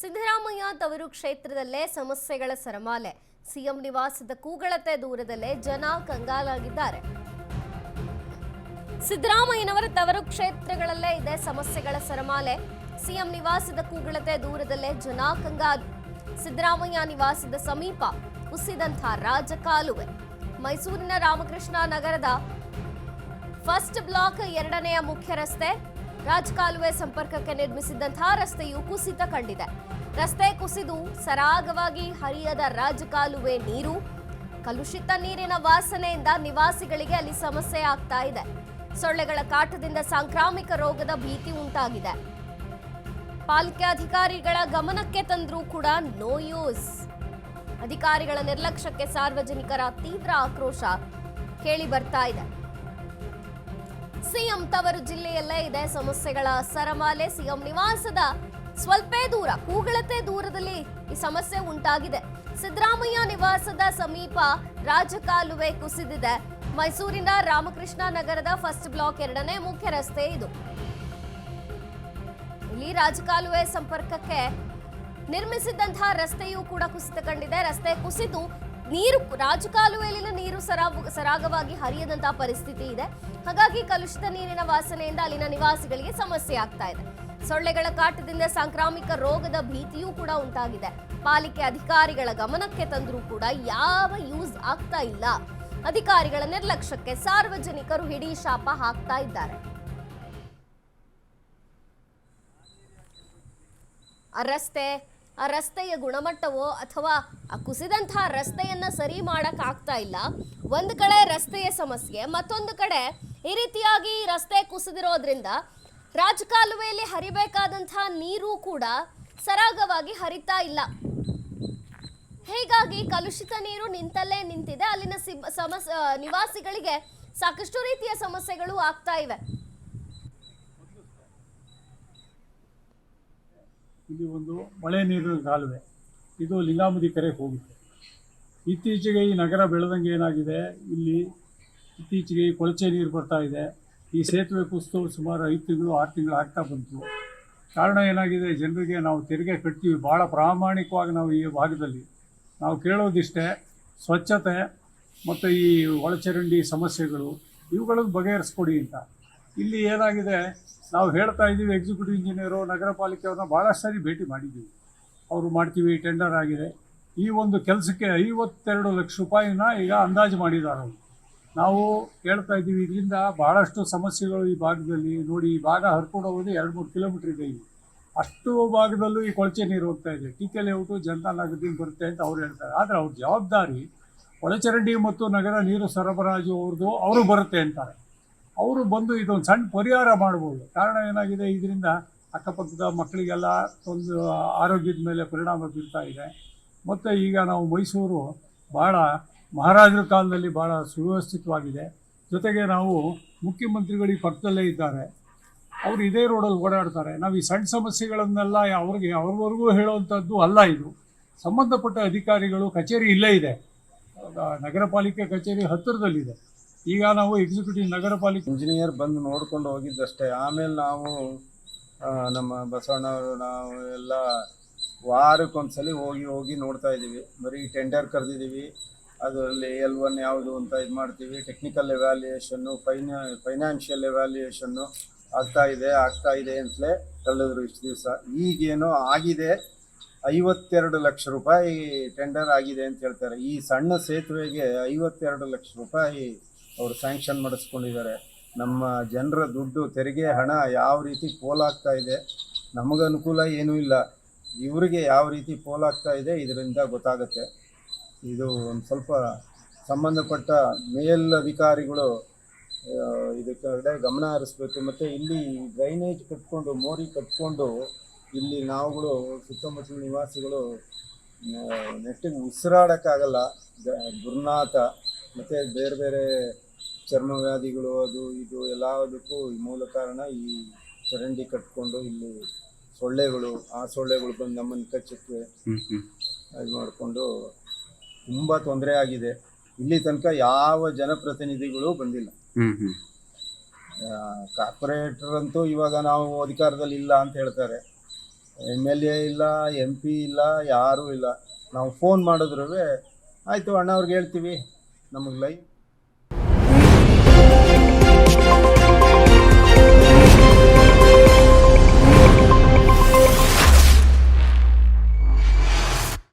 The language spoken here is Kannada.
ಸಿದ್ದರಾಮಯ್ಯ ತವರು ಕ್ಷೇತ್ರದಲ್ಲೇ ಸಮಸ್ಯೆಗಳ ಸರಮಾಲೆ. ಸಿಎಂ ನಿವಾಸದ ಕೂಗಳತೆ ದೂರದಲ್ಲೇ ಜನ ಕಂಗಾಲಾಗಿದ್ದಾರೆ. ಸಿದ್ದರಾಮಯ್ಯನವರ ತವರು ಕ್ಷೇತ್ರಗಳಲ್ಲೇ ಇದೆ ಸಮಸ್ಯೆಗಳ ಸರಮಾಲೆ. ಸಿಎಂ ನಿವಾಸದ ಕೂಗಳತೆ ದೂರದಲ್ಲೇ ಜನ ಕಂಗಾಲು. ಸಿದ್ದರಾಮಯ್ಯ ನಿವಾಸದ ಸಮೀಪ ಕುಸಿದಂಥ ರಾಜಕಾಲುವೆ. ಮೈಸೂರಿನ ರಾಮಕೃಷ್ಣ ನಗರದ ಫಸ್ಟ್ ಬ್ಲಾಕ್ ಎರಡನೆಯ ಮುಖ್ಯ ರಸ್ತೆ ರಾಜಕಾಲುವೆ ಸಂಪರ್ಕಕ್ಕೆ ನಿರ್ಮಿಸಿದಂತಹ ರಸ್ತೆಯು ಕುಸಿತ ಕಂಡಿದೆ. ರಸ್ತೆ ಕುಸಿದು ಸರಾಗವಾಗಿ ಹರಿಯದ ರಾಜಕಾಲುವೆ ನೀರು, ಕಲುಷಿತ ನೀರಿನ ವಾಸನೆಯಿಂದ ನಿವಾಸಿಗಳಿಗೆ ಅಲ್ಲಿ ಸಮಸ್ಯೆ ಆಗ್ತಾ ಇದೆ. ಸೊಳ್ಳೆಗಳ ಕಾಟದಿಂದ ಸಾಂಕ್ರಾಮಿಕ ರೋಗದ ಭೀತಿ ಉಂಟಾಗಿದೆ. ಪಾಲಿಕೆ ಅಧಿಕಾರಿಗಳ ಗಮನಕ್ಕೆ ತಂದರೂ ಕೂಡ ನೋ ಯೂಸ್. ಅಧಿಕಾರಿಗಳ ನಿರ್ಲಕ್ಷ್ಯಕ್ಕೆ ಸಾರ್ವಜನಿಕರ ತೀವ್ರ ಆಕ್ರೋಶ ಕೇಳಿ ಬರ್ತಾ ಇದೆ. ಸಿಎಂ ತವರು ಜಿಲ್ಲೆಯಲ್ಲೇ ಇದೆ ಸಮಸ್ಯೆಗಳ ಸರಮಾಲೆ. ಸಿಎಂ ನಿವಾಸದ ಸ್ವಲ್ಪ ದೂರ, ಕೂಗಳತೆ ದೂರದಲ್ಲಿ ಈ ಸಮಸ್ಯೆ ಉಂಟಾಗಿದೆ. ಸಿದ್ದರಾಮಯ್ಯ ನಿವಾಸದ ಸಮೀಪ ರಾಜಕಾಲುವೆ ಕುಸಿದಿದೆ. ಮೈಸೂರಿನ ರಾಮಕೃಷ್ಣ ನಗರದ ಫಸ್ಟ್ ಬ್ಲಾಕ್ ಎರಡನೇ ಮುಖ್ಯ ರಸ್ತೆ ಇದು. ಇಲ್ಲಿ ರಾಜಕಾಲುವೆ ಸಂಪರ್ಕಕ್ಕೆ ನಿರ್ಮಿಸಿದಂತಹ ರಸ್ತೆಯೂ ಕೂಡ ಕುಸಿತ ಕಂಡಿದೆ. ರಸ್ತೆ ಕುಸಿದು ನೀರು, ರಾಜಕಾಲುವೆಯಲ್ಲಿನ ನೀರು ಸರಾಗವಾಗಿ ಹರಿಯದಂತಹ ಪರಿಸ್ಥಿತಿ ಇದೆ. ಹಾಗಾಗಿ ಕಲುಷಿತ ನೀರಿನ ವಾಸನೆಯಿಂದ ಅಲ್ಲಿನ ನಿವಾಸಿಗಳಿಗೆ ಸಮಸ್ಯೆ ಆಗ್ತಾ ಇದೆ. ಸೊಳ್ಳೆಗಳ ಕಾಟದಿಂದ ಸಾಂಕ್ರಾಮಿಕ ರೋಗದ ಭೀತಿಯೂ ಕೂಡ ಉಂಟಾಗಿದೆ. ಪಾಲಿಕೆ ಅಧಿಕಾರಿಗಳ ಗಮನಕ್ಕೆ ತಂದರೂ ಕೂಡ ಯಾವ ಯೂಸ್ ಆಗ್ತಾ ಇಲ್ಲ. ಅಧಿಕಾರಿಗಳ ನಿರ್ಲಕ್ಷ್ಯಕ್ಕೆ ಸಾರ್ವಜನಿಕರು ಹಿಡಿ ಶಾಪ ಹಾಕ್ತಾ ಇದ್ದಾರೆ. ಆ ರಸ್ತೆಯ ಗುಣಮಟ್ಟವೋ ಅಥವಾ ಆ ಕುಸಿದಂತಹ ರಸ್ತೆಯನ್ನ ಸರಿ ಮಾಡಕ್ ಆಗ್ತಾ ಇಲ್ಲ. ಒಂದು ಕಡೆ ರಸ್ತೆಯ ಸಮಸ್ಯೆ, ಮತ್ತೊಂದು ಕಡೆ ಈ ರೀತಿಯಾಗಿ ರಸ್ತೆ ಕುಸಿದಿರೋದ್ರಿಂದ ರಾಜಕಾಲುವೆಯಲ್ಲಿ ಹರಿಬೇಕಾದಂತಹ ನೀರು ಕೂಡ ಸರಾಗವಾಗಿ ಹರಿತಾ ಇಲ್ಲ. ಹೀಗಾಗಿ ಕಲುಷಿತ ನೀರು ನಿಂತಲ್ಲೇ ನಿಂತಿದೆ. ಅಲ್ಲಿನ ನಿವಾಸಿಗಳಿಗೆ ಸಾಕಷ್ಟು ರೀತಿಯ ಸಮಸ್ಯೆಗಳು ಆಗ್ತಾ ಇವೆ. ಇಲ್ಲಿ ಒಂದು ಮಳೆ ನೀರಿನ ಕಾಲುವೆ, ಇದು ಲಿಂಗಾಮುದಿ ಕೆರೆಗೆ ಹೋಗುತ್ತೆ. ಇತ್ತೀಚೆಗೆ ಈ ನಗರ ಬೆಳೆದಂಗೆ ಏನಾಗಿದೆ, ಇಲ್ಲಿ ಇತ್ತೀಚೆಗೆ ಈ ಕೊಳಚೆ ನೀರು ಬರ್ತಾ ಇದೆ. ಈ ಸೇತುವೆ ಕುಸಿದು ಸುಮಾರು 5 ತಿಂಗಳು 6 ತಿಂಗಳು ಆಗ್ತಾ ಬಂತು. ಕಾರಣ ಏನಾಗಿದೆ, ಜನರಿಗೆ ನಾವು ತೆರಿಗೆ ಕಟ್ತೀವಿ ಭಾಳ ಪ್ರಾಮಾಣಿಕವಾಗಿ. ನಾವು ಈ ಭಾಗದಲ್ಲಿ ನಾವು ಕೇಳೋದಿಷ್ಟೇ, ಸ್ವಚ್ಛತೆ ಮತ್ತು ಈ ಒಳಚರಂಡಿ ಸಮಸ್ಯೆಗಳು ಇವುಗಳನ್ನು ಬಗೆಹರಿಸ್ಕೊಡಿ ಅಂತ. ಇಲ್ಲಿ ಏನಾಗಿದೆ, ನಾವು ಹೇಳ್ತಾ ಇದ್ದೀವಿ, ಎಕ್ಸಿಕ್ಯೂಟಿವ್ ಇಂಜಿನಿಯರು ನಗರ ಪಾಲಿಕೆಯವ್ರನ್ನ ಭಾಳಷ್ಟು ಸಾರಿ ಭೇಟಿ ಮಾಡಿದ್ದೀವಿ. ಅವರು ಮಾಡ್ತೀವಿ, ಟೆಂಡರ್ ಆಗಿದೆ. ಈ ಒಂದು ಕೆಲಸಕ್ಕೆ 52 ಲಕ್ಷ ರೂಪಾಯಿನ ಈಗ ಅಂದಾಜು ಮಾಡಿದ್ದಾರೆ ಅವರು. ನಾವು ಹೇಳ್ತಾ ಇದ್ದೀವಿ, ಇದರಿಂದ ಭಾಳಷ್ಟು ಸಮಸ್ಯೆಗಳು ಈ ಭಾಗದಲ್ಲಿ. ನೋಡಿ, ಈ ಭಾಗ ಹರ್ಕೊಂಡು ಹೋಗೋದು 2-3 ಕಿಲೋಮೀಟ್ರ್ ಇದೆ. ಇಲ್ಲಿ ಅಷ್ಟು ಭಾಗದಲ್ಲೂ ಈ ಕೊಳಚೆ ನೀರು ಹೋಗ್ತಾ ಇದೆ. ಟಿಕೆ ಲೇಔಟು ಜನತಾ ನಗರದಿಂದ ಬರುತ್ತೆ ಅಂತ ಅವ್ರು ಹೇಳ್ತಾರೆ. ಆದರೆ ಅವ್ರ ಜವಾಬ್ದಾರಿ ಒಳಚರಂಡಿ ಮತ್ತು ನಗರ ನೀರು ಸರಬರಾಜು ಅವರು ಬರುತ್ತೆ ಅಂತಾರೆ. ಅವರು ಬಂದು ಇದೊಂದು ಸಣ್ಣ ಪರಿಹಾರ ಮಾಡ್ಬೋದು. ಕಾರಣ ಏನಾಗಿದೆ, ಇದರಿಂದ ಅಕ್ಕಪಕ್ಕದ ಮಕ್ಕಳಿಗೆಲ್ಲ ಒಂದು ಆರೋಗ್ಯದ ಮೇಲೆ ಪರಿಣಾಮ ಬೀರ್ತಾ ಇದೆ. ಮತ್ತು ಈಗ ನಾವು ಮೈಸೂರು ಭಾಳ ಮಹಾರಾಜರ ಕಾಲದಲ್ಲಿ ಭಾಳ ಸುವ್ಯವಸ್ಥಿತವಾಗಿದೆ. ಜೊತೆಗೆ ನಾವು ಮುಖ್ಯಮಂತ್ರಿಗಳಿಗೆ ಪಕ್ಕದಲ್ಲೇ ಇದ್ದಾರೆ. ಅವರು ಇದೇ ರೋಡಲ್ಲಿ ಓಡಾಡ್ತಾರೆ. ನಾವು ಈ ಸಣ್ಣ ಸಮಸ್ಯೆಗಳನ್ನೆಲ್ಲ ಅವ್ರವರೆಗೂ ಹೇಳುವಂಥದ್ದು ಅಲ್ಲ. ಇದು ಸಂಬಂಧಪಟ್ಟ ಅಧಿಕಾರಿಗಳು ಕಚೇರಿ ಇಲ್ಲೇ ಇದೆ, ನಗರ ಪಾಲಿಕೆ ಕಚೇರಿ ಹತ್ತಿರದಲ್ಲಿದೆ. ಈಗ ನಾವು ಎಕ್ಸಿಕ್ಯೂಟಿವ್ ನಗರ ಪಾಲಿಕೆ ಇಂಜಿನಿಯರ್ ಬಂದು ನೋಡ್ಕೊಂಡು ಹೋಗಿದ್ದಷ್ಟೇ. ಆಮೇಲೆ ನಾವು ನಮ್ಮ ಬಸವಣ್ಣವರು ನಾವು ಎಲ್ಲ ವಾರಕ್ಕೊಂದ್ಸಲಿ ಹೋಗಿ ನೋಡ್ತಾ ಇದ್ದೀವಿ. ಬರೀ ಟೆಂಡರ್ ಕರೆದಿದ್ದೀವಿ, ಅದರಲ್ಲಿ L1 ಯಾವುದು ಅಂತ ಇದು ಮಾಡ್ತೀವಿ. ಟೆಕ್ನಿಕಲ್ ಎವ್ಯಾಲ್ಯೂಯೇಷನ್ನು, ಫೈನಾನ್ಷಿಯಲ್ ಎವ್ಯಾಲ್ಯೂಯೇಷನ್ನು ಆಗ್ತಾ ಇದೆ ಅಂತಲೇ ಹೇಳಿದ್ರು ಇಷ್ಟು ದಿವಸ. ಈಗೇನೋ ಆಗಿದೆ, 52 ಲಕ್ಷ ರೂಪಾಯಿ ಟೆಂಡರ್ ಆಗಿದೆ ಅಂತ ಹೇಳ್ತಾರೆ. ಈ ಸಣ್ಣ ಸೇತುವೆಗೆ 52 ಲಕ್ಷ ರೂಪಾಯಿ ಅವರು ಸ್ಯಾಂಕ್ಷನ್ ಮಾಡಿಸ್ಕೊಂಡಿದ್ದಾರೆ. ನಮ್ಮ ಜನರ ದುಡ್ಡು, ತೆರಿಗೆ ಹಣ ಯಾವ ರೀತಿ ಪೋಲಾಗ್ತಾ ಇದೆ, ನಮಗನುಕೂಲ ಏನೂ ಇಲ್ಲ, ಇವರಿಗೆ ಯಾವ ರೀತಿ ಪೋಲಾಗ್ತಾ ಇದೆ ಇದರಿಂದ ಗೊತ್ತಾಗುತ್ತೆ. ಇದು ಒಂದು ಸ್ವಲ್ಪ ಸಂಬಂಧಪಟ್ಟ ಮೇಲಧಿಕಾರಿಗಳು ಇದಕ್ಕೆ ಗಮನ ಹರಿಸ್ಬೇಕು. ಮತ್ತು ಇಲ್ಲಿ ಡ್ರೈನೇಜ್ ಕಟ್ಕೊಂಡು, ಮೋರಿ ಕಟ್ಕೊಂಡು ಇಲ್ಲಿ ನಾವುಗಳು ಸುತ್ತಮುತ್ತಲ ನಿವಾಸಿಗಳು ನೆಟ್ಟಿಗೆ ಉಸಿರಾಡೋಕ್ಕಾಗಲ್ಲ. ದುರ್ನಾತ ಮತ್ತು ಬೇರೆ ಬೇರೆ ಚರ್ಮವ್ಯಾಧಿಗಳು ಅದು ಇದು ಎಲ್ಲದಕ್ಕೂ ಮೂಲ ಕಾರಣ ಈ ಚರಂಡಿ ಕಟ್ಕೊಂಡು ಇಲ್ಲಿ ಸೊಳ್ಳೆಗಳು ಬಂದು ನಮ್ಮನ್ನು ಕಚ್ಚಕ್ಕೆ ಇದು ಮಾಡಿಕೊಂಡು ತುಂಬ ತೊಂದರೆ ಆಗಿದೆ. ಇಲ್ಲಿ ತನಕ ಯಾವ ಜನಪ್ರತಿನಿಧಿಗಳು ಬಂದಿಲ್ಲ. ಕಾರ್ಪೊರೇಟರ್ ಅಂತೂ ಇವಾಗ ನಾವು ಅಧಿಕಾರದಲ್ಲಿ ಇಲ್ಲ ಅಂತ ಹೇಳ್ತಾರೆ. MLA ಇಲ್ಲ, MP ಇಲ್ಲ, ಯಾರೂ ಇಲ್ಲ. ನಾವು ಫೋನ್ ಮಾಡಿದ್ರೂ ಆಯಿತು ಅಣ್ಣವ್ರಿಗೆ ಹೇಳ್ತೀವಿ, ನಮಗೆ ಲೈವ್